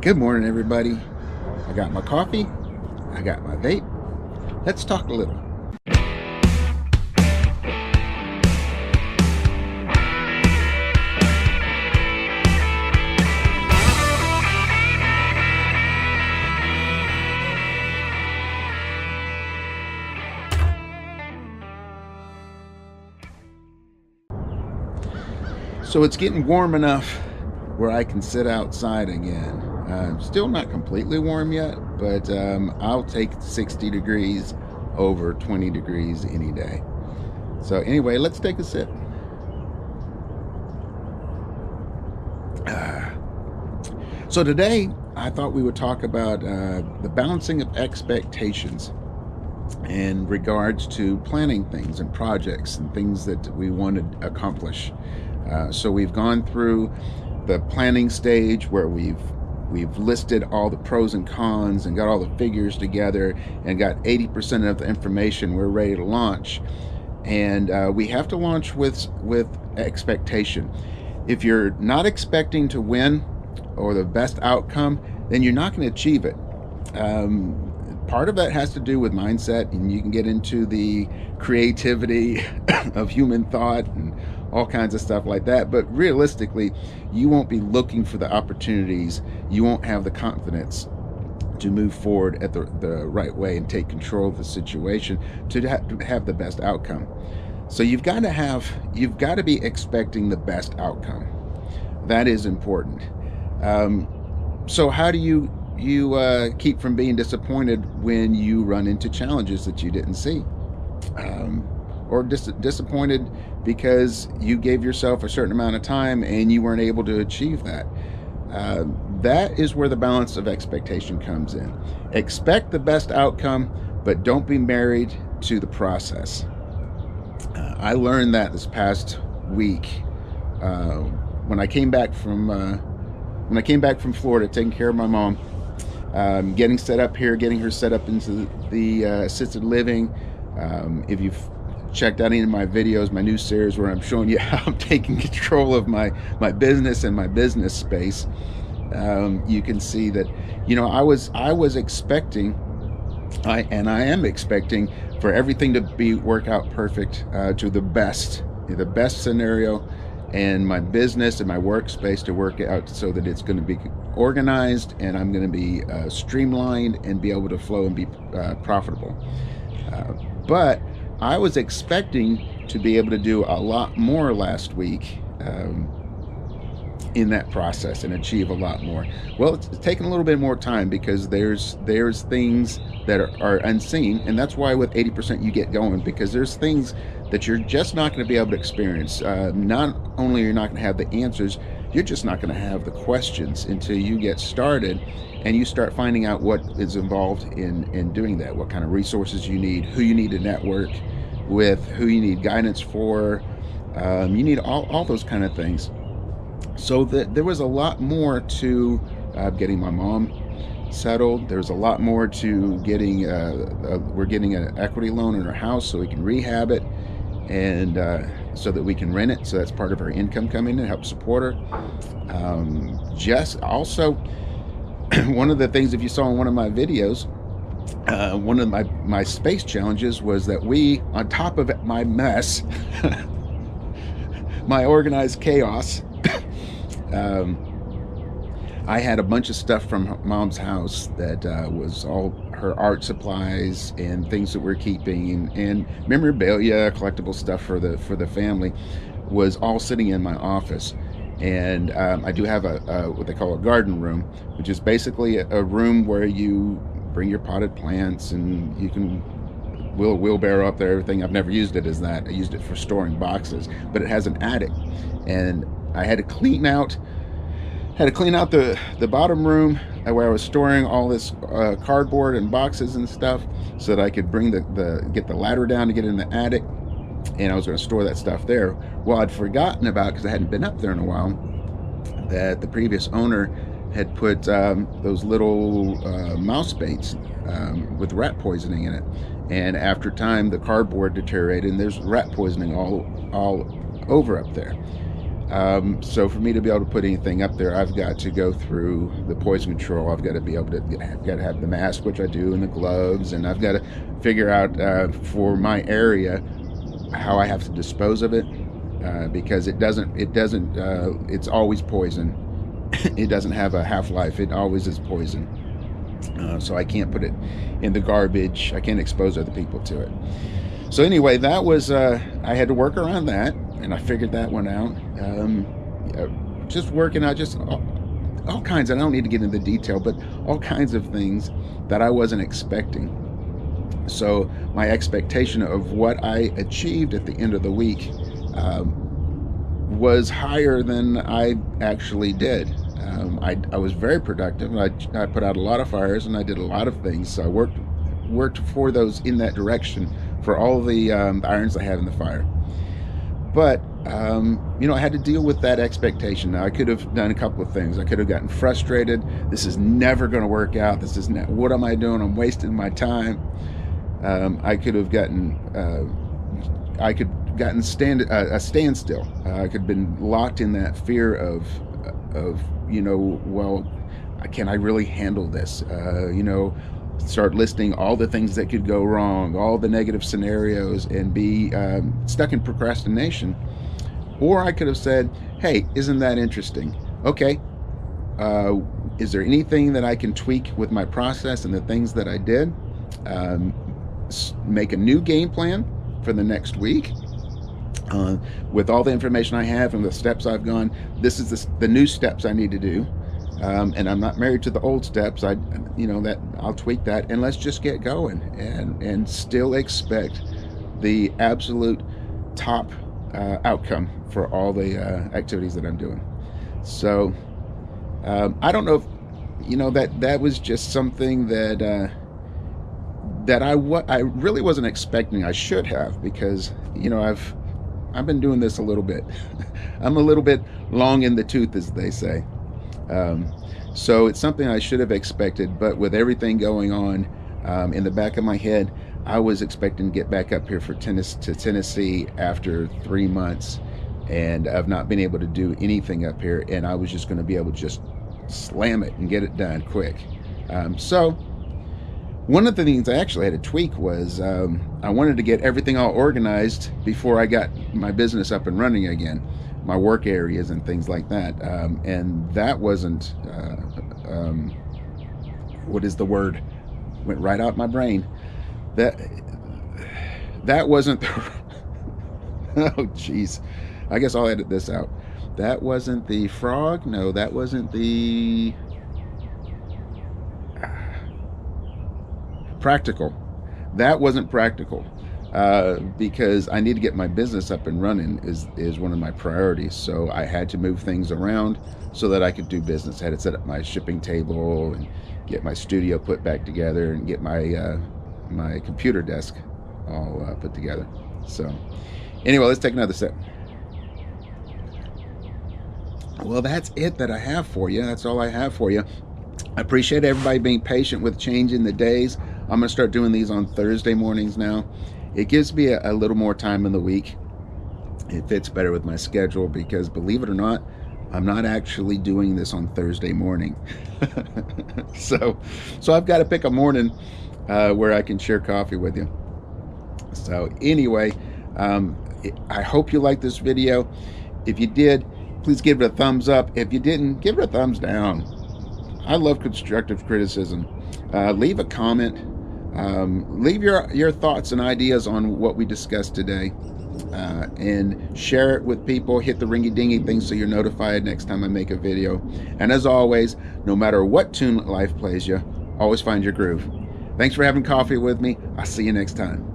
Good morning, everybody. I got my coffee, I got my vape. Let's talk a little. So it's getting warm enough where I can sit outside again. Still not completely warm yet, but I'll take 60 degrees over 20 degrees any day. So anyway, let's take a sip. So today I thought we would talk about the balancing of expectations in regards to planning things and projects and things that we want to accomplish. So we've gone through the planning stage where we've listed all the pros and cons and got all the figures together and got 80% of the information. We're ready to launch, and we have to launch with expectation. If you're not expecting to win or the best outcome, then you're not going to achieve it. Part of that has to do with mindset, and you can get into the creativity of human thought and all kinds of stuff like that. But realistically, you won't be looking for the opportunities. You won't have the confidence to move forward at the right way and take control of the situation to have the best outcome. So you've got to be expecting the best outcome. That is important. So how do you keep from being disappointed when you run into challenges that you didn't see, or disappointed because you gave yourself a certain amount of time and you weren't able to achieve that? That is where the balance of expectation comes in. Expect the best outcome, but don't be married to the process. I learned that this past week when I came back from Florida, taking care of my mom. Getting set up here, getting her set up into the assisted living. If you've checked out any of my videos, my new series where I'm showing you how I'm taking control of my business and my business space, you can see that, I was expecting, I am expecting for everything to work out perfect to the best scenario, and my business and my workspace to work out so that it's going to be organized and I'm going to be streamlined and be able to flow and be profitable. But I was expecting to be able to do a lot more last week in that process and achieve a lot more. Well, it's taken a little bit more time because there's things that are unseen, and that's why with 80% you get going, because there's things that you're just not going to be able to experience. Not only are you not going to have the answers, you're just not going to have the questions until you get started and you start finding out what is involved in doing that, what kind of resources you need, who you need to network with, who you need guidance for. You need all those kind of things. So there was a lot more to getting my mom settled. There's a lot more to getting, we're getting an equity loan in our house so we can rehab it, and so that we can rent it. So that's part of her income coming in to help support her. Just also, one of the things, if you saw in one of my videos, one of my space challenges was that on top of my mess, my organized chaos, I had a bunch of stuff from Mom's house that was all her art supplies and things that we're keeping, and memorabilia, collectible stuff for the family, was all sitting in my office. And I do have a what they call a garden room, which is basically a room where you bring your potted plants and you can wheelbarrow up there everything. I've never used it as that. I used it for storing boxes, but it has an attic, and I had to clean out the bottom room where I was storing all this cardboard and boxes and stuff, so that I could bring get the ladder down to get in the attic, and I was going to store that stuff there. Well, I'd forgotten about, because I hadn't been up there in a while, that the previous owner had put those little mouse baits with rat poisoning in it, and after time the cardboard deteriorated and there's rat poisoning all over up there. So for me to be able to put anything up there, I've got to go through the poison control. I've got to be able to, I've got to have the mask, which I do, and the gloves, and I've got to figure out for my area how I have to dispose of it, because it's always poison. It doesn't have a half-life. It always is poison. So I can't put it in the garbage. I can't expose other people to it. So anyway, that was, I had to work around that, and I figured that one out. Just working out just all kinds, I don't need to get into the detail, but all kinds of things that I wasn't expecting. So my expectation of what I achieved at the end of the week was higher than I actually did. I was very productive. I put out a lot of fires, and I did a lot of things. So I worked for those in that direction for all the irons I had in the fire. But I had to deal with that expectation. Now, I could have done a couple of things. I could have gotten frustrated. This is never going to work out. This is not, what am I doing? I'm wasting my time. I could have gotten a standstill. I could have been locked in that fear of well, can I really handle this? Start listing all the things that could go wrong, all the negative scenarios, and be stuck in procrastination. Or I could have said, hey, isn't that interesting? Okay, is there anything that I can tweak with my process and the things that I did? Make a new game plan for the next week. With all the information I have and the steps I've gone, this is the new steps I need to do. And I'm not married to the old steps. That I'll tweak that, and let's just get going, and still expect the absolute top outcome for all the activities that I'm doing. So I don't know if that was just something that I really wasn't expecting. I should have, because I've been doing this a little bit. I'm a little bit long in the tooth, as they say. So it's something I should have expected, but with everything going on in the back of my head, I was expecting to get back up here to Tennessee after 3 months, and I've not been able to do anything up here, and I was just going to be able to just slam it and get it done quick. So one of the things I actually had to tweak was I wanted to get everything all organized before I got my business up and running again, my work areas and things like that. And that wasn't, what is the word? Went right out my brain. That wasn't the, oh geez, I guess I'll edit this out. That wasn't the frog. No, that wasn't the practical. That wasn't practical, because I need to get my business up and running is one of my priorities. So I had to move things around so that I could do business. I had to set up my shipping table and get my studio put back together and get my my computer desk all put together. So anyway, let's take another step. Well, that's it that I have for you. That's all I have for you. I appreciate everybody being patient with changing the days. I'm going to start doing these on Thursday mornings now. It gives me a little more time in the week. It fits better with my schedule, because believe it or not, I'm not actually doing this on Thursday morning. So I've got to pick a morning where I can share coffee with you. So anyway, I hope you liked this video. If you did, please give it a thumbs up. If you didn't, give it a thumbs down. I love constructive criticism. Leave a comment. Leave your thoughts and ideas on what we discussed today, and share it with people. Hit the ringy-dingy thing so you're notified next time I make a video. And as always, no matter what tune life plays you, always find your groove. Thanks for having coffee with me. I'll see you next time.